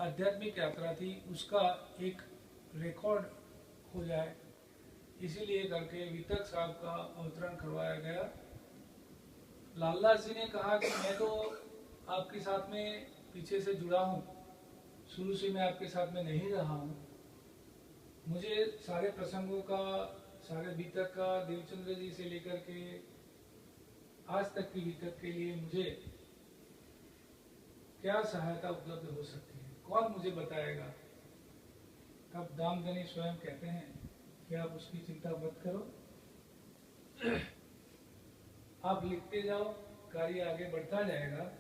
आध्यात्मिक यात्रा थी उसका एक रिकॉर्ड हो जाए, इसीलिए करके वितक साहब का अवतरण करवाया गया। लालदास जी ने कहा कि मैं तो आपके साथ में पीछे से जुड़ा हूँ, शुरू से मैं आपके साथ में नहीं रहा हूँ, मुझे सारे प्रसंगों का, सारे वितक का, देवचंद्र जी से लेकर के आज तक की वितक के लिए मुझे क्या सहायता उपलब्ध हो सकती है, कौन मुझे बताएगा। तब दामदनी स्वयं कहते हैं कि आप उसकी चिंता मत करो, आप लिखते जाओ, कार्य आगे बढ़ता जाएगा।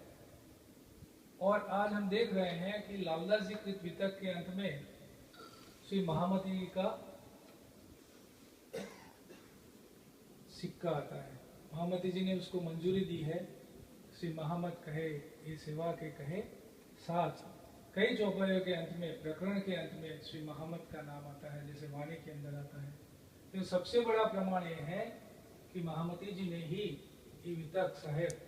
और आज हम देख रहे हैं कि लालदास जी कृत वितक के अंत में श्री महामती जी का सिक्का आता है। महामती जी ने उसको मंजूरी दी है। श्री महामत कहे ये सेवा के कहे साथ, कई चौपाइयों के अंत में, प्रकरण के अंत में श्री महामत का नाम आता है, जैसे वाणी के अंदर आता है। तो सबसे बड़ा प्रमाण ये है कि महामती जी ने ही ये वितक साहेब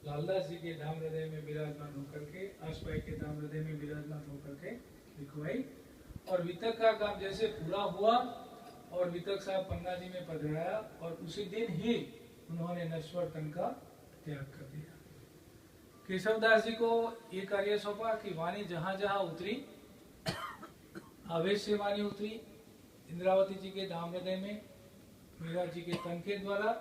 लालदास जी के धाम हृदय में विराजमान होकर के, आसपाई के धाम हृदय में विराजमान होकर के लिखवाई। और वितक का काम जैसे पूरा हुआ और वितक साहब पन्ना जी में पधराया और उसी दिन ही उन्होंने नश्वर तन का त्याग कर दिया। केशवदास जी को ये कार्य सौंपा कि वाणी जहां जहां उतरी, आवेश से वाणी उतरी इंद्रावती जी के धाम हृदय में, मीरा जी के तन के द्वारा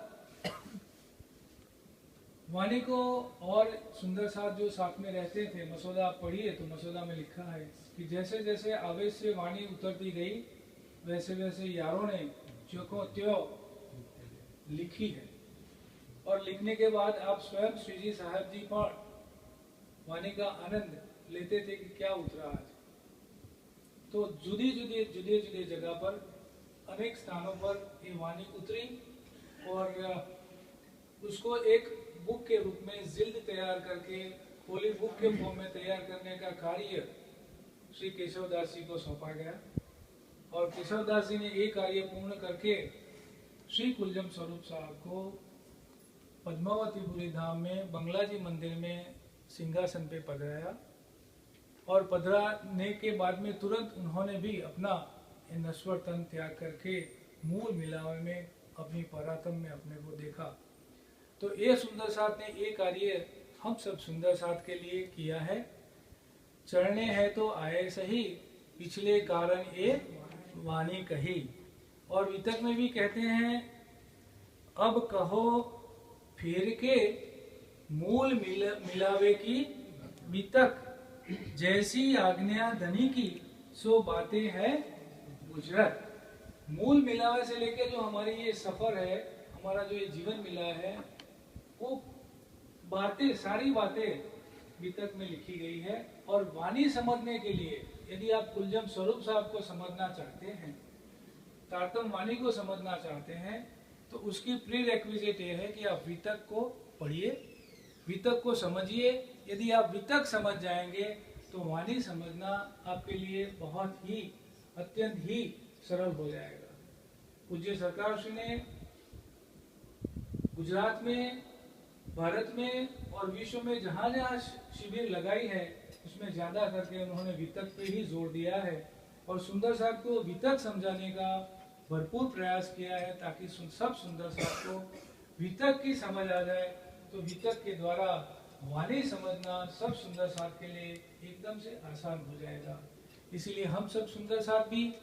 वाणी को, और सुंदर साथ जो साथ में रहते थे, मसौदा आप पढ़िए तो मसौदा में लिखा है कि जैसे जैसे आवेश से वाणी उतरती गई वैसे वैसे यारों ने जो को त्यों लिखी है। और लिखने के बाद आप स्वयं श्री जी साहब जी पर वाणी का आनंद लेते थे कि क्या उतरा आज। तो जुदी जुदी जगह पर, अनेक स्थानों पर ये वाणी उतरी और उसको एक बुक के रूप में जिल्द तैयार करके होली बुक के फॉर्म में तैयार करने का कार्य श्री केशवदास जी को सौंपा गया। और केशवदास जी ने ये कार्य पूर्ण करके श्री कुलजम स्वरूप साहब को पद्मावतीपुरी धाम में बंगला जी मंदिर में सिंहासन पे पधराया। और पधराने के बाद में तुरंत उन्होंने भी अपना नश्वर तन त्याग करके मूल मिलावे में, अपनी परातम में अपने को देखा। तो ये सुंदर साथ ने ये कार्य हम सब सुंदर साथ के लिए किया है। चढ़ने है तो आए सही, पिछले कारण ये वाणी कही। और वितक में भी कहते हैं, अब कहो फिर के मूल मिलावे की वितक, जैसी आज्ञा धनी की सो बातें है गुजरत। मूल मिलावे से लेकर जो हमारी ये सफर है, हमारा जो ये जीवन मिला है, वो बातें, सारी बातें वितक में लिखी गई है। और वाणी समझने के लिए यदि आप कुलजम स्वरूप साहब को समझना चाहते हैं, तारतम वाणी को समझना चाहते हैं, तो उसकी प्री रेक्विजिट ये है कि आप वितक को पढ़िए, वितक को समझिए। यदि आप वितक समझ जाएंगे तो वाणी समझना आपके लिए बहुत ही, अत्यंत ही सरल हो जाएगा। पूज्य सरकार श्री ने गुजरात में, भारत में और विश्व में जहां जहां शिविर लगाई है, उसमें ज्यादा करके उन्होंने वितक पे ही जोर दिया है। और सुंदर साहब को वितक समझाने का भरपूर प्रयास किया है, ताकि सब सुंदर साहब को वितक की समझ आ जाए। तो वितक के द्वारा वाणी समझना सब सुंदर साथ के लिए एकदम से आसान हो जाएगा। इसीलिए हम सब सुंदर साथ भी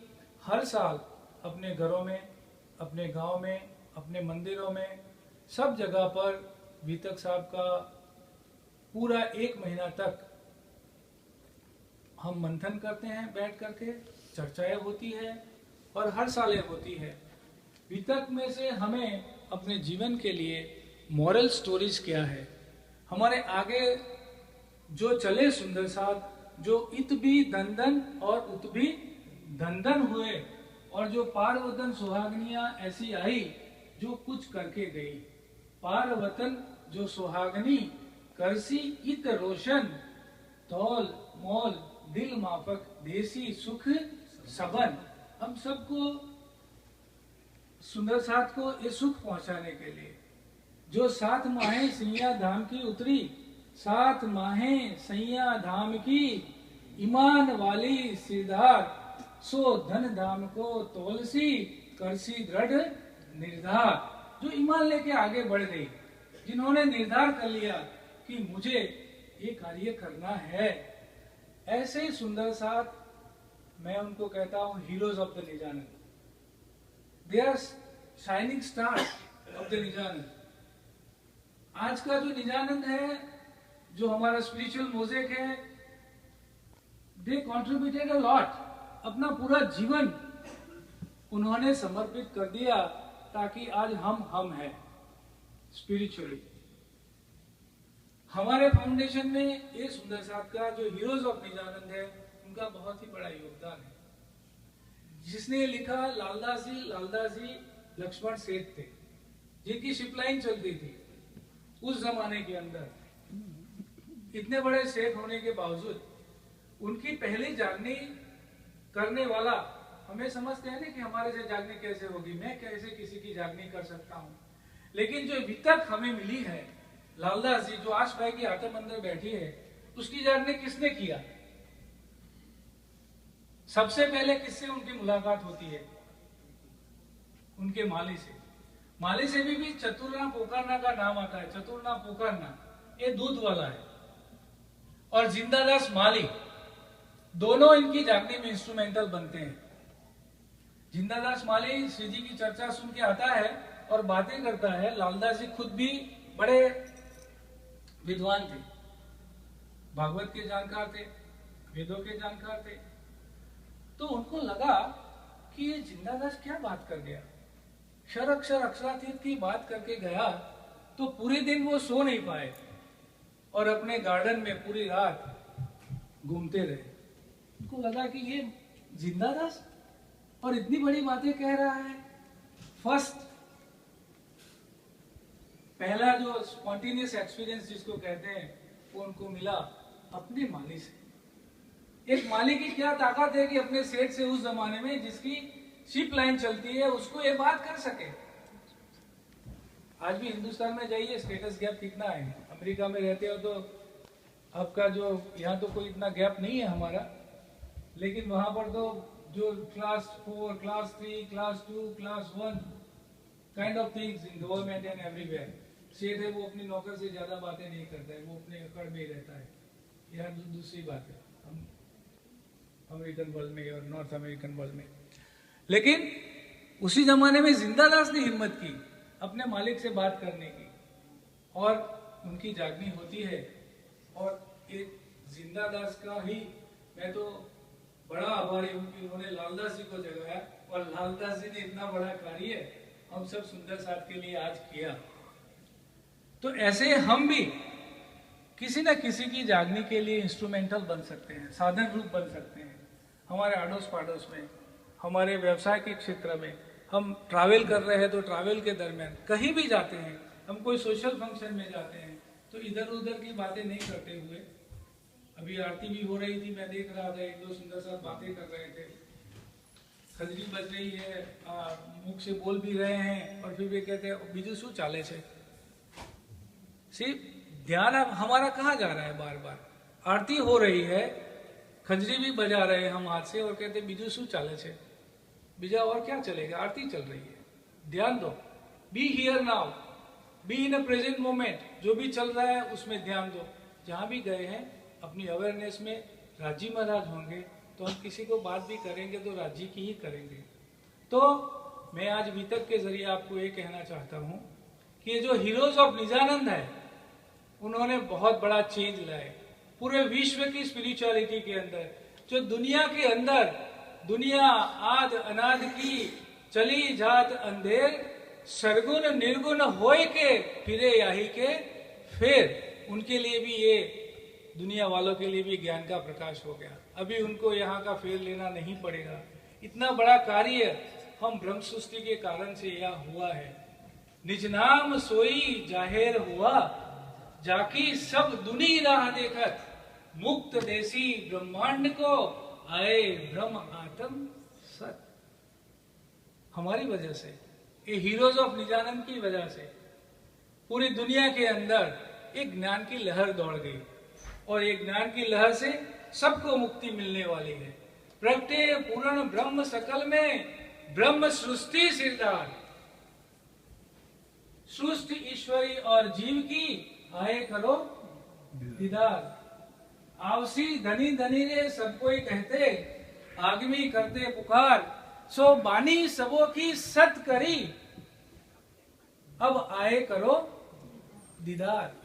हर साल अपने घरों में, अपने गांव में, अपने मंदिरों में, सब जगह पर वितक साहब का पूरा 1 महीना तक हम मंथन करते हैं, बैठ करके चर्चाएं होती है और हर साल ये होती है। वितक में से हमें अपने जीवन के लिए मॉरल स्टोरीज क्या है, हमारे आगे जो चले सुंदर साथ, जो इत भी दंदन और उत भी दंदन हुए, और जो पार वतन सुहागनियां ऐसी आई जो कुछ करके गई। पार वतन जो सुहागनी करसी इत रोशन, तौल मोल दिल माफक देसी सुख सबन। हम सबको, सुंदर साथ को ये सुख पहुंचाने के लिए, जो 7 माहें सैया धाम की उतरी, 7 माहें सैया धाम की, ईमान वाली सिरधार, सो धन धाम को तोलसी, करसी दृढ़ निर्धार। जो ईमान लेके आगे बढ़ गई, जिन्होंने निर्धार कर लिया कि मुझे ये कार्य करना है, ऐसे ही सुंदर साथ मैं उनको कहता हूं heroes of the Nijanand. They are shining stars of the Nijanand. आज का जो निजानंद है, जो हमारा स्पिरिचुअल मोज़ेक है, दे कॉन्ट्रीब्यूटेड अ लॉट। अपना पूरा जीवन उन्होंने समर्पित कर दिया ताकि आज हम हैं स्पिरिचुअली। हमारे फाउंडेशन में ये सुंदर साथ का जो हीरोज ऑफ निजानंद है, उनका बहुत ही बड़ा योगदान है। जिसने लिखा लालदास जी लक्ष्मण सेठ थे, जिनकी शिपलाइन चलती थी उस जमाने के अंदर। इतने बड़े सेठ होने के बावजूद उनकी पहली जागनी करने वाला, हमें समझते हैं ना कि हमारे से जागनी कैसे होगी, मैं कैसे किसी की जागनी कर सकता हूं। लेकिन जो वितक हमें मिली है, लालदास जी जो आश भाई की आत्म अंदर बैठी है, उसकी जागनी किसने किया? सबसे पहले किससे उनकी मुलाकात होती है? उनके माली से। माली से भी चतुरना पोकारना का नाम आता है। चतुरना पोकारना ये दूध वाला है, और जिंदादास माली, दोनों इनकी जागने में इंस्ट्रूमेंटल बनते हैं। जिंदादास माली श्री जी की चर्चा सुन के आता है और बातें करता है। लालदास जी खुद भी बड़े विद्वान थे, भागवत के जानकार थे, वेदों के जानकार थे। तो उनको लगा कि ये जिंदादास क्या बात कर गया, क्षर अक्षर अक्षरातीत की बात करके गया। तो पूरे दिन वो सो नहीं पाए और अपने गार्डन में पूरी रात घूमते रहे। उनको लगा कि ये जिंदादास और इतनी बड़ी बातें कह रहा है। पहला जो स्पॉन्टेनियस एक्सपीरियंस जिसको कहते हैं, वो उनको मिला अपने माली से। एक माली की क्या ताकत है कि अपने सेठ से उस जमाने में जिसकी शिप लाइन चलती है, उसको ये बात कर सके। आज भी हिंदुस्तान में जाइए, स्टेटस गैप कितना है। अमेरिका में रहते हो तो आपका जो यहाँ तो कोई इतना गैप नहीं है हमारा, लेकिन वहां पर तो जो class 4, class 3, class 2, class 1 kind of things in government and everywhere. सेठ है वो अपनी नौकर से ज्यादा बातें नहीं करता है, वो अपने अकड़ में ही रहता है। यह दूसरी बात है हम अमेरिकन वर्ल्ड में और नॉर्थ अमेरिकन वर्ल्ड में। लेकिन उसी जमाने में जिंदादास ने हिम्मत की अपने मालिक से बात करने की, और उनकी जागनी होती है। और एक जिंदादास का ही मैं तो बड़ा आभारी हूं कि उन्होंने लालदास जी को जगाया, और लालदास जी ने इतना बड़ा कार्य हम सब सुंदर साथ के लिए आज किया। तो ऐसे हम भी किसी न किसी की जागनी के लिए इंस्ट्रूमेंटल बन सकते हैं, साधन रूप बन सकते हैं। हमारे आड़ोस पड़ोस में, हमारे व्यवसाय के क्षेत्र में, हम ट्रैवल कर रहे हैं तो ट्रैवल के दरमियान कहीं भी जाते हैं, हम कोई सोशल फंक्शन में जाते हैं, तो इधर उधर की बातें नहीं करते हुए, अभी आरती भी हो रही थी, मैं देख रहा था, एक दो सुंदर साथ बातें कर रहे थे, खजरी बज रही है, मुख से बोल भी रहे हैं, और फिर भी कहते हैं बीजू शू चाले से। सिर्फ ध्यान अब हमारा कहाँ जा रहा है? बार बार आरती हो रही है, खजरी भी बजा रहे हैं हम हाथ से, और कहते बीजू शू चाले से। बीजा और क्या चलेगा? आरती चल रही है, ध्यान दो। Be here now, be in a present moment. जो भी चल रहा है उसमें ध्यान दो। जहां भी गए हैं अपनी अवेयरनेस में राजी महाराज होंगे, तो हम किसी को बात भी करेंगे तो राजी की ही करेंगे। तो मैं आज वितक के जरिए आपको ये कहना चाहता हूँ कि ये जो हीरोज ऑफ निजानंद है, उन्होंने बहुत बड़ा चेंज लाए पूरे विश्व की स्पिरिचुअलिटी के अंदर। जो दुनिया के अंदर दुनिया आद अनाद की चली जात अंधेर, सरगुण निर्गुण होए के फिरे याही के फिर, उनके लिए भी ये दुनिया वालों के लिए भी ज्ञान का प्रकाश हो गया। अभी उनको यहाँ का फेर लेना नहीं पड़ेगा। इतना बड़ा कार्य हम ब्रह्म सृष्टि के कारण से यह हुआ है। निज नाम सोई जाहिर हुआ, जाकी सब दुनी राह देखत, मुक्त देसी ब्रह्मांड को आए ब्रह्म आत्म सत। हमारी वजह से, ये हीरोज ऑफ निजानंद की वजह से पूरी दुनिया के अंदर एक ज्ञान की लहर दौड़ गई, और एक ज्ञान की लहर से सबको मुक्ति मिलने वाली है। प्रगटे पूर्ण ब्रह्म सकल में, ब्रह्म सृष्टि सिरदार। सृष्टि ईश्वरी और जीव की, आए करो दीदार। आवसी धनी धनी रे सब कोई कहते, आगमी करते पुकार। सो बानी सबों की सत करी, अब आए करो दीदार।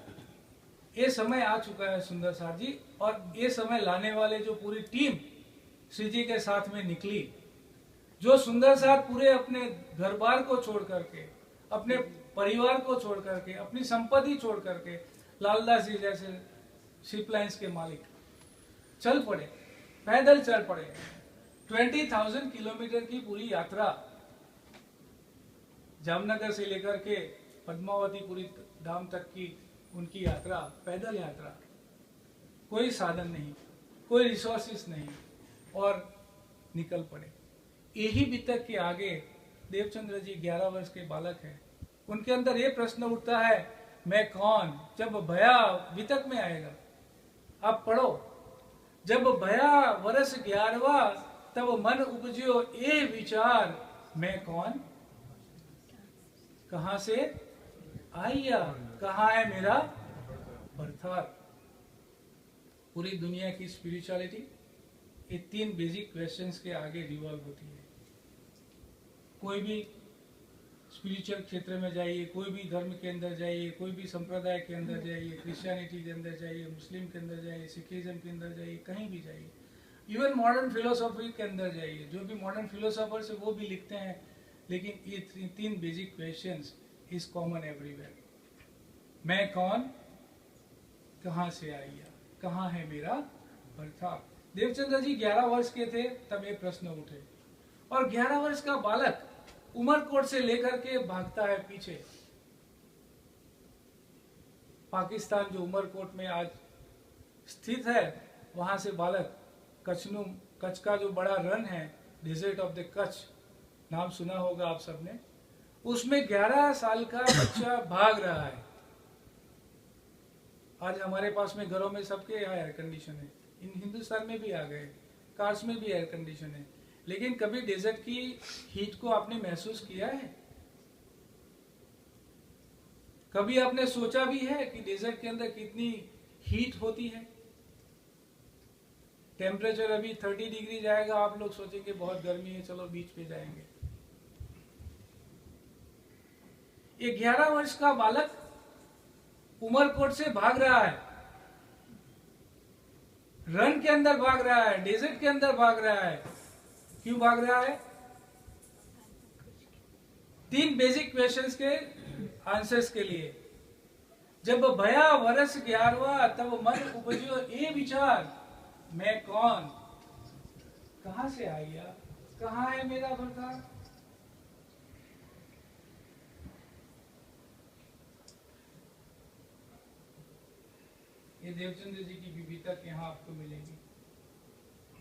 ये समय आ चुका है सुंदर साथ जी, और ये समय लाने वाले जो पूरी टीम श्री जी के साथ में निकली, जो सुंदर साथ पूरे अपने घर बार को छोड़ करके, अपने परिवार को छोड़ करके, अपनी संपत्ति छोड़ करके, लालदास जी जैसे शिप लाइन्स के मालिक चल पड़े, पैदल चल पड़े। 20,000 किलोमीटर की पूरी यात्रा, जामनगर से लेकर के पद्मावती पुरी धाम तक की उनकी यात्रा, पैदल यात्रा, कोई साधन नहीं, कोई रिसोर्सेस नहीं, और निकल पड़े। यही वितक के आगे देवचंद्र जी 11 वर्ष के बालक हैं। उनके अंदर ये प्रश्न उठता है, मैं कौन? जब भया वितक में आएगा, आप पढ़ो। जब भया वर्ष 11वां, तब मन उपजियो ये विचार, मैं कौन, कहां से आया, कहां है मेरा बर्थार। पूरी दुनिया की स्पिरिचुअलिटी ये 3 बेसिक क्वेश्चंस के आगे रिवॉल्व होती है। कोई भी स्पिरिचुअल क्षेत्र में जाइए, कोई भी धर्म के अंदर जाइए, कोई भी संप्रदाय के अंदर जाइए, क्रिश्चियनिटी के अंदर जाइए, मुस्लिम के अंदर जाइए, सिखिज्म के अंदर जाइए, कहीं भी जाइए, इवन मॉडर्न फिलोसॉफी के अंदर जाइए, जो भी मॉडर्न फिलोसोफर्स है वो भी लिखते हैं, लेकिन ये 3 basic questions is common everywhere. मैं कौन, कहां से आया, कहां है मेरा बर्थार। देवचंद्र जी 11 वर्ष के थे तब ये प्रश्न उठे, और 11 वर्ष का बालक उमरकोट से लेकर के भागता है पीछे। पाकिस्तान जो उमरकोट में आज स्थित है, वहां से बालक कच्छ का जो बड़ा रन है, डेजर्ट ऑफ द कच्छ, नाम सुना होगा आप सबने, उसमें 11 साल का बच्चा भाग रहा है। आज हमारे पास में घरों में सबके यहाँ एयर कंडीशन है, इन हिंदुस्तान में भी आ गए, कार्स में भी एयर कंडीशन है, लेकिन कभी डेजर्ट की हीट को आपने महसूस किया है? कभी आपने सोचा भी है कि डेजर्ट के अंदर कितनी हीट होती है? टेम्परेचर अभी 30 डिग्री जाएगा, आप लोग सोचेंगे बहुत गर्मी है, चलो बीच पे जाएंगे। ये 11 वर्ष का बालक उमरकोट से भाग रहा है, रन के अंदर भाग रहा है, डेजर्ट के अंदर भाग रहा है। क्यों भाग रहा है? 3 बेसिक क्वेश्चंस के आंसर्स के लिए। जब भया वर्ष 11वां, तब मन उपजियो ये विचार, मैं कौन, कहां से आया, कहां है मेरा बर्थार। ये देवचंद्र जी की विविधता यहाँ आपको मिलेगी,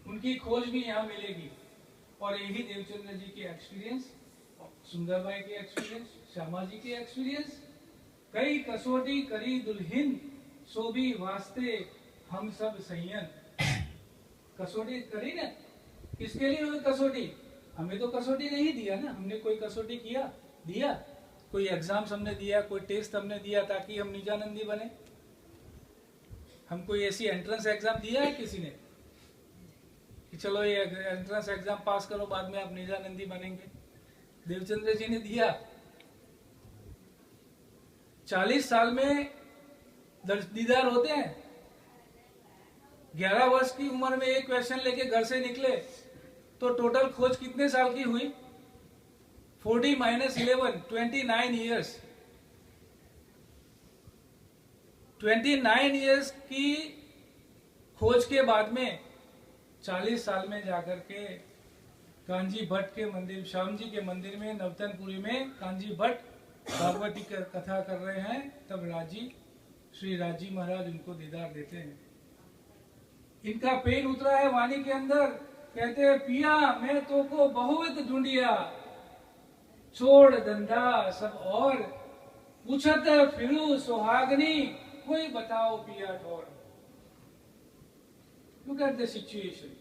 उनकी खोज भी यहाँ मिलेगी, और यही देवचंद्र जी के एक्सपीरियंस, सुंदरबाई के एक्सपीरियंस, श्यामा जी के एक्सपीरियंस। कई कसौटी करी दुल्हिन, सो भी वास्ते हम सब संयन। कसौटी करी ना, किसके लिए हुई कसौटी? हमें तो कसौटी नहीं दिया ना, हमने कोई कसौटी दिया? कोई एग्जाम्स हमने दिया, कोई टेस्ट हमने दिया ताकि हम निजानंदी बने? हम कोई ऐसी एंट्रेंस एग्जाम दिया है किसी ने कि चलो ये एंट्रेंस एग्जाम पास करो, बाद में आप निजानंदी बनेंगे? देवचंद्र जी ने दिया। 40 साल में दीदार होते हैं। 11 वर्ष की उम्र में एक क्वेश्चन लेके घर से निकले तो टोटल खोज कितने साल की हुई? 40 - 11, 29 ईयर्स। 29 ईयर्स की खोज के बाद में 40 साल में जाकर के कांजी भट्ट के मंदिर, श्याम जी के मंदिर में नवतनपुरी में कांजी भट्ट भागवती कथा कर रहे हैं, तब श्री राजी महाराज उनको दीदार देते हैं। इनका पेन उतरा है वाणी के अंदर, कहते हैं, पिया मैं तो को बहुविध ढूंढिया, छोड़ धंधा सब और, पूछत फिरू सुहागनी, कोई बताओ पिया ठोर। Look at the situation.